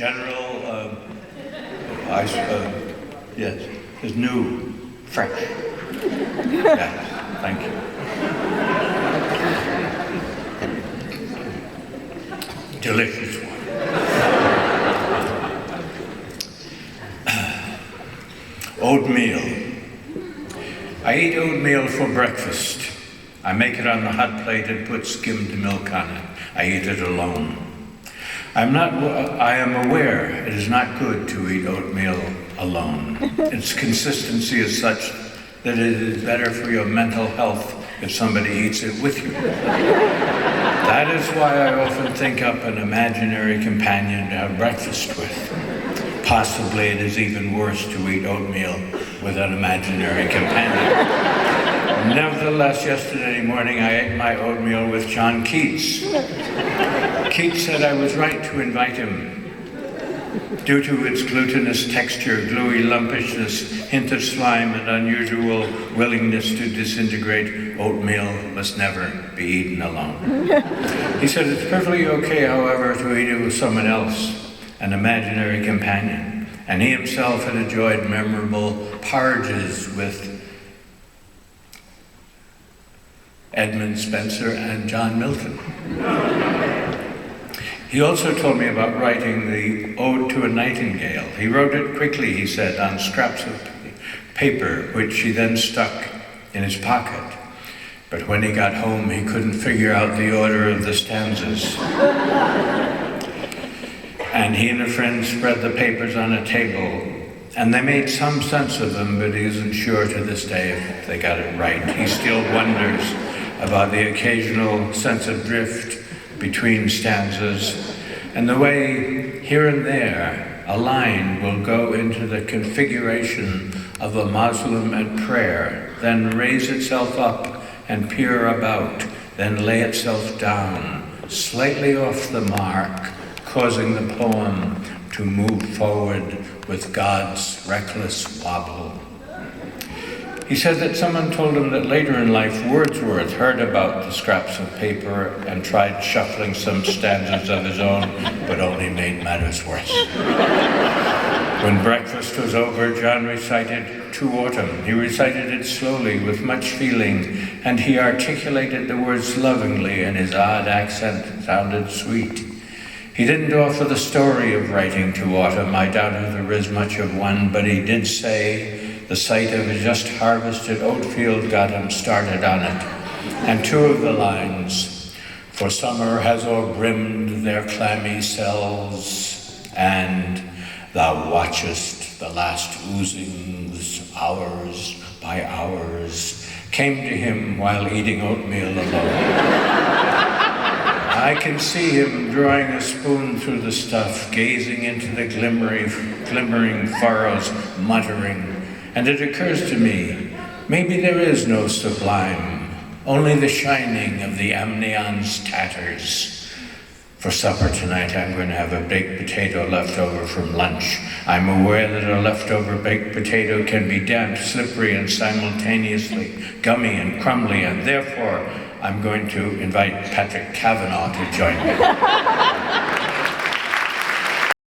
General, yes, is new, fresh. Yes, thank you. Delicious one. Oatmeal. I eat oatmeal for breakfast. I make it on the hot plate and put skimmed milk on it. I eat it alone. I am aware it is not good to eat oatmeal alone. Its consistency is such that it is better for your mental health if somebody eats it with you. That is why I often think up an imaginary companion to have breakfast with. Possibly it is even worse to eat oatmeal with an imaginary companion. Nevertheless, yesterday morning I ate my oatmeal with John Keats. Keats said I was right to invite him. Due to its glutinous texture, gluey lumpishness, hint of slime, and unusual willingness to disintegrate, oatmeal must never be eaten alone. He said it's perfectly okay, however, to eat it with someone else, an imaginary companion. And he himself had enjoyed memorable porridges with Edmund Spenser and John Milton. He also told me about writing the Ode to a Nightingale. He wrote it quickly, he said, on scraps of paper, which he then stuck in his pocket. But when he got home, he couldn't figure out the order of the stanzas. And he and a friend spread the papers on a table, and they made some sense of them, but he isn't sure to this day if they got it right. He still wonders about the occasional sense of drift between stanzas, and the way here and there a line will go into the configuration of a Muslim at prayer, then raise itself up and peer about, then lay itself down, slightly off the mark, causing the poem to move forward with God's reckless wobble. He said that someone told him that later in life Wordsworth heard about the scraps of paper and tried shuffling some stanzas of his own, but only made matters worse. When breakfast was over, John recited To Autumn. He recited it slowly with much feeling, and he articulated the words lovingly, and his odd accent sounded sweet. He didn't offer the story of writing To Autumn. I doubt if there is much of one, but he did say the sight of a just harvested oat field got him started on it. And two of the lines, for summer has o'erbrimmed their clammy cells, and thou watchest the last oozings hours by hours, came to him while eating oatmeal alone. I can see him drawing a spoon through the stuff, gazing into the glimmering furrows, muttering. And it occurs to me, maybe there is no sublime, only the shining of the amnion's tatters. For supper tonight, I'm going to have a baked potato left over from lunch. I'm aware that a leftover baked potato can be damp, slippery, and simultaneously gummy and crumbly, and therefore I'm going to invite Patrick Kavanagh to join me.